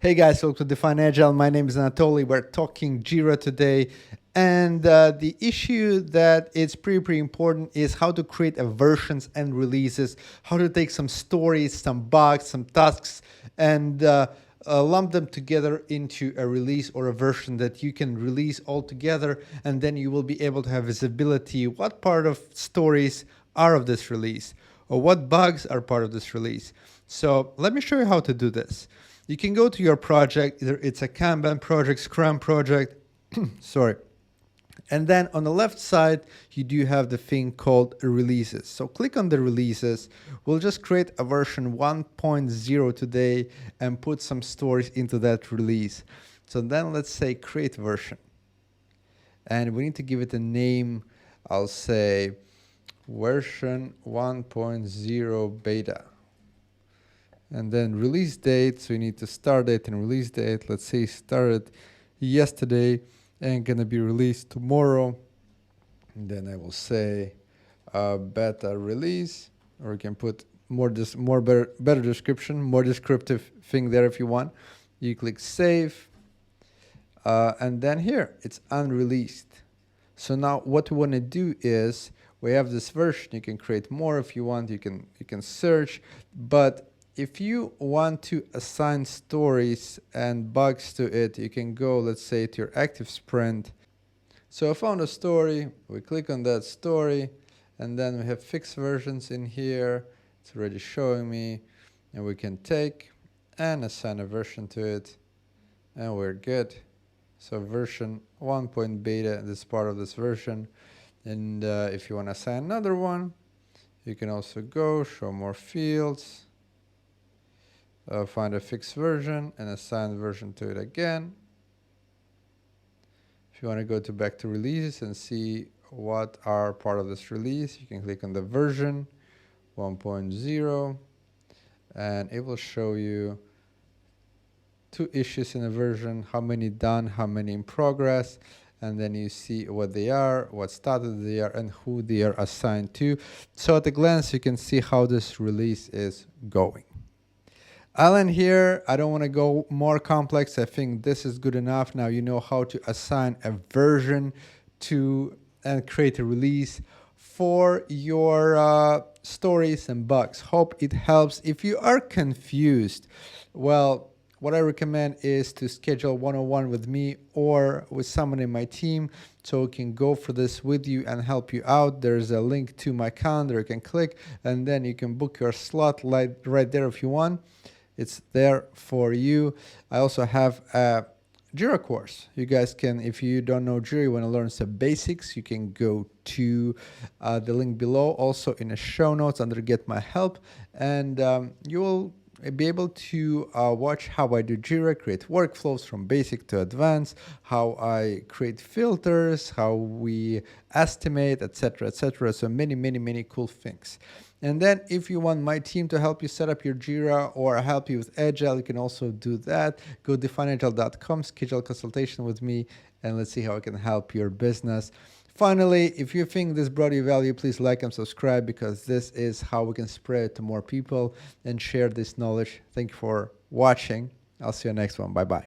Hey guys, welcome to Define Agile. My name is Anatoly. We're talking JIRA today. And the issue that is pretty important is how to create a versions and releases, how to take some stories, some bugs, some tasks, and lump them together into a release or a version that you can release all together. And then you will be able to have visibility what part of stories are of this release or what bugs are part of this release. So let me show you how to do this. You can go to your project, either it's a Kanban project, Scrum project, sorry. And then on the left side, you do have the thing called releases. So click on the releases. We'll just create a version 1.0 today and put some stories into that release. So then let's say create version. And we need to give it a name. I'll say version 1.0 beta. And then release date, so we need to start date and release date. Let's say started yesterday and gonna be released tomorrow. And then I will say beta release, or you can put better description, more descriptive thing there if you want. You click save, and then here it's unreleased. So now what we want to do is we have this version. You can create more if you want. You can search, but if you want to assign stories and bugs to it, you can go, let's say, to your active sprint. So I found a story, we click on that story, and then we have fixed versions in here. It's already showing me, and we can take and assign a version to it, and we're good. So version 1.beta, this is part of this version. And if you want to assign another one, you can also go, show more fields. Find a fixed version and assign the version to it again. If you want to go back to releases and see what are part of this release, you can click on the version 1.0 and it will show you 2 issues in a version, how many done, how many in progress, and then you see what they are, what status they are, and who they are assigned to. So at a glance, you can see how this release is going. I'll end here. I don't want to go more complex. I think this is good enough. Now you know how to assign a version to and create a release for your stories and bugs. Hope it helps. If you are confused, well, what I recommend is to schedule one-on-one with me or with someone in my team so we can go for this with you and help you out. There's a link to my calendar you can click, and then you can book your slot right there if you want. It's there for you. I also have a JIRA course. You guys can, if you don't know JIRA, you want to learn some basics, you can go to the link below, also in the show notes under Get My Help, and you will be able to watch how I do JIRA, create workflows from basic to advanced, how I create filters, how we estimate, etc., etc. So many cool things. And then if you want my team to help you set up your JIRA or help you with Agile, you can also do that. Go to defineagile.com, schedule a consultation with me, and let's see how I can help your business. Finally, if you think this brought you value, please like and subscribe, because this is how we can spread it to more people and share this knowledge. Thank you for watching. I'll see you next one. Bye-bye.